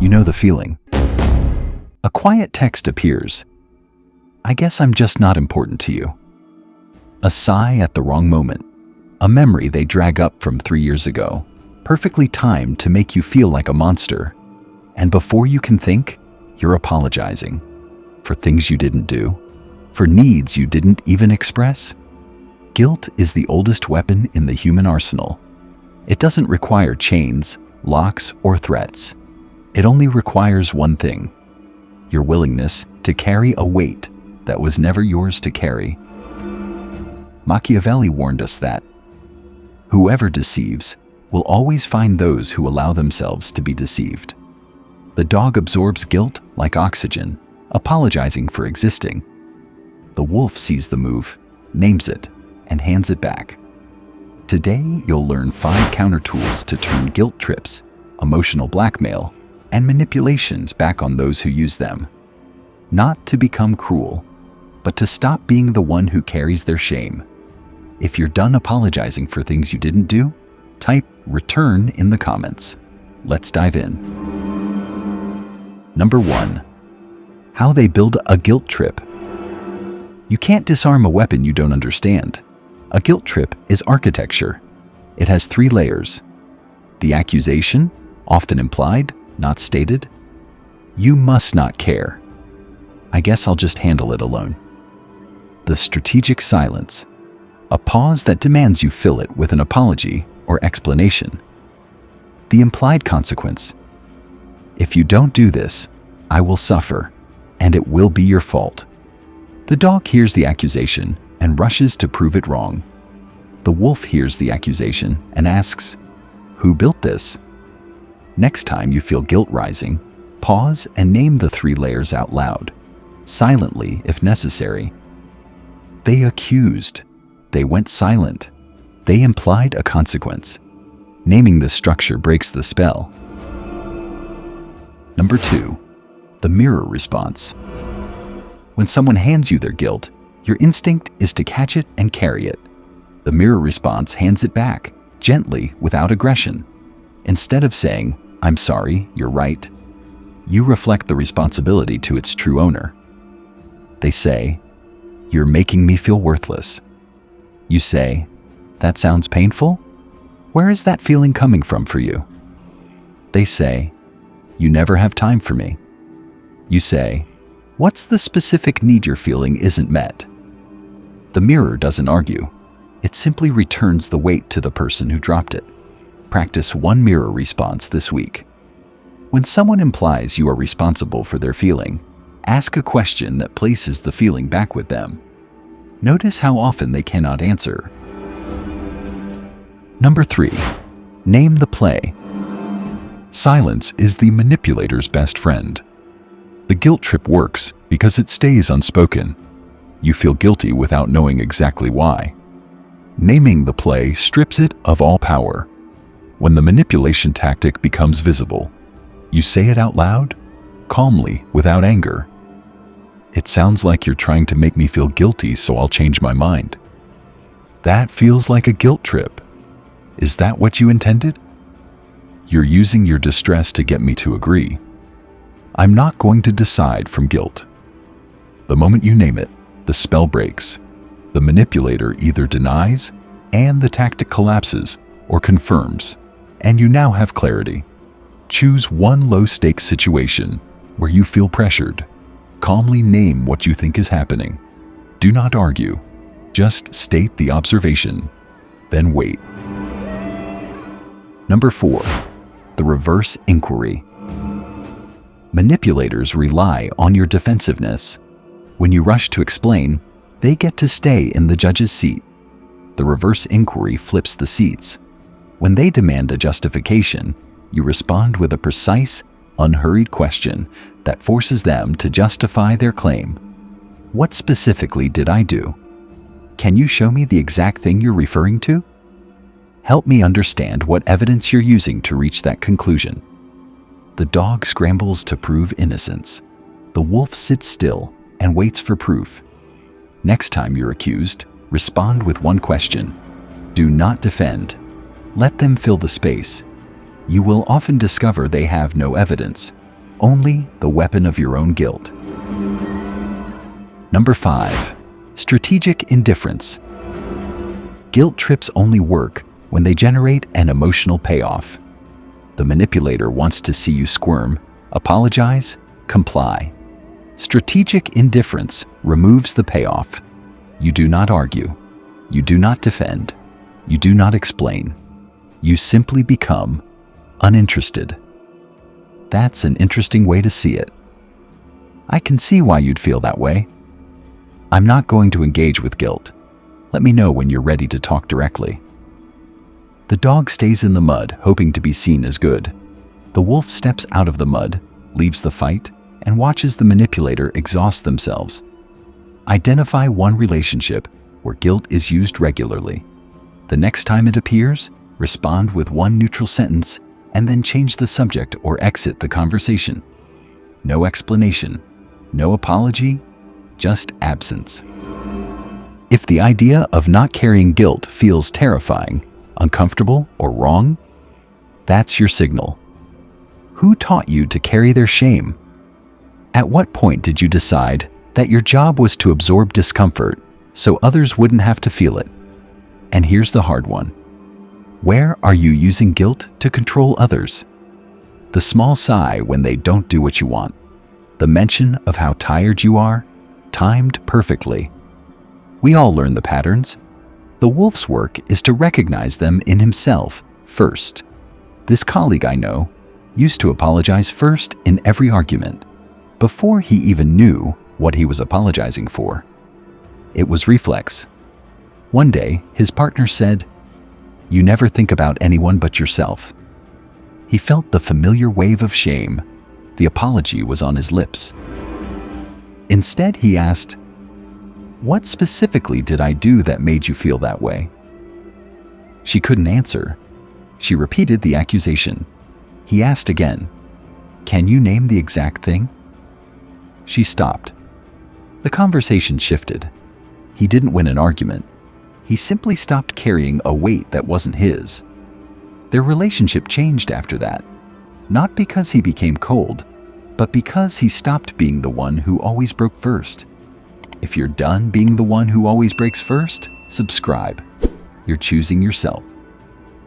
You know the feeling. A quiet text appears. I guess I'm just not important to you. A sigh at the wrong moment. A memory they drag up from 3 years ago, perfectly timed to make you feel like a monster. And before you can think, you're apologizing for things you didn't do, for needs you didn't even express. Guilt is the oldest weapon in the human arsenal. It doesn't require chains, locks, or threats. It only requires one thing: your willingness to carry a weight that was never yours to carry. Machiavelli warned us that whoever deceives will always find those who allow themselves to be deceived. The dog absorbs guilt like oxygen, apologizing for existing. The wolf sees the move, names it, and hands it back. Today, you'll learn 5 counter tools to turn guilt trips, emotional blackmail, and manipulations back on those who use them. Not to become cruel, but to stop being the one who carries their shame. If you're done apologizing for things you didn't do, type "return" in the comments. Let's dive in. Number 1. How they build a guilt trip. You can't disarm a weapon you don't understand. A guilt trip is architecture. It has 3 layers. The accusation, often implied, not stated. You must not care. I guess I'll just handle it alone. The strategic silence. A pause that demands you fill it with an apology or explanation. The implied consequence. If you don't do this, I will suffer, and it will be your fault. The dog hears the accusation and rushes to prove it wrong. The wolf hears the accusation and asks, "Who built this?" Next time you feel guilt rising, pause and name the 3 layers out loud, silently if necessary. They accused. They went silent. They implied a consequence. Naming this structure breaks the spell. Number 2. The mirror response. When someone hands you their guilt, your instinct is to catch it and carry it. The mirror response hands it back, gently, without aggression. Instead of saying, "I'm sorry, you're right," you reflect the responsibility to its true owner. They say, "You're making me feel worthless." You say, "That sounds painful? Where is that feeling coming from for you?" They say, "You never have time for me." You say, "What's the specific need you're feeling isn't met?" The mirror doesn't argue. It simply returns the weight to the person who dropped it. Practice 1 mirror response this week. When someone implies you are responsible for their feeling, ask a question that places the feeling back with them. Notice how often they cannot answer. Number 3. Name the play. Silence is the manipulator's best friend. The guilt trip works because it stays unspoken. You feel guilty without knowing exactly why. Naming the play strips it of all power. When the manipulation tactic becomes visible, you say it out loud, calmly, without anger. "It sounds like you're trying to make me feel guilty, so I'll change my mind." That feels like a guilt trip. Is that what you intended? You're using your distress to get me to agree. I'm not going to decide from guilt. The moment you name it, the spell breaks. The manipulator either denies, and the tactic collapses, or confirms, and you now have clarity. Choose one low-stakes situation where you feel pressured. Calmly name what you think is happening. Do not argue. Just state the observation. Then wait. Number 4. The reverse inquiry. Manipulators rely on your defensiveness. When you rush to explain, they get to stay in the judge's seat. The reverse inquiry flips the seats. When they demand a justification, you respond with a precise, unhurried question that forces them to justify their claim. What specifically did I do? Can you show me the exact thing you're referring to? Help me understand what evidence you're using to reach that conclusion. The dog scrambles to prove innocence. The wolf sits still and waits for proof. Next time you're accused, respond with one question. Do not defend. Let them fill the space. You will often discover they have no evidence, only the weapon of your own guilt. Number 5. Strategic indifference. Guilt trips only work when they generate an emotional payoff. The manipulator wants to see you squirm, apologize, comply. Strategic indifference removes the payoff. You do not argue. You do not defend. You do not explain. You simply become uninterested. That's an interesting way to see it. I can see why you'd feel that way. I'm not going to engage with guilt. Let me know when you're ready to talk directly. The dog stays in the mud, hoping to be seen as good. The wolf steps out of the mud, leaves the fight, and watches the manipulator exhaust themselves. Identify one relationship where guilt is used regularly. The next time it appears, respond with one neutral sentence and then change the subject or exit the conversation. No explanation, no apology, just absence. If the idea of not carrying guilt feels terrifying, uncomfortable, or wrong, that's your signal. Who taught you to carry their shame? At what point did you decide that your job was to absorb discomfort so others wouldn't have to feel it? And here's the hard one. Where are you using guilt to control others? The small sigh when they don't do what you want. The mention of how tired you are, timed perfectly. We all learn the patterns. The wolf's work is to recognize them in himself first. This colleague I know used to apologize first in every argument, before he even knew what he was apologizing for. It was reflex. One day, his partner said, "You never think about anyone but yourself." He felt the familiar wave of shame. The apology was on his lips. Instead, he asked, "What specifically did I do that made you feel that way?" She couldn't answer. She repeated the accusation. He asked again, "Can you name the exact thing?" She stopped. The conversation shifted. He didn't win an argument. He simply stopped carrying a weight that wasn't his. Their relationship changed after that, not because he became cold, but because he stopped being the one who always broke first. If you're done being the one who always breaks first, subscribe. You're choosing yourself.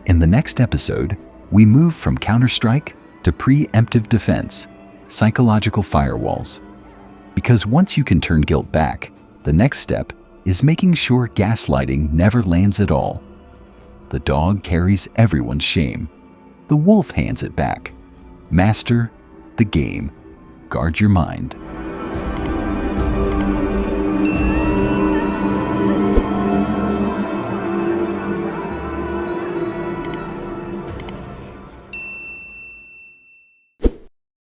In the next episode, we move from counter-strike to preemptive defense, psychological firewalls. Because once you can turn guilt back, the next step is making sure gaslighting never lands at all. The dog carries everyone's shame. The wolf hands it back. Master the game. Guard your mind.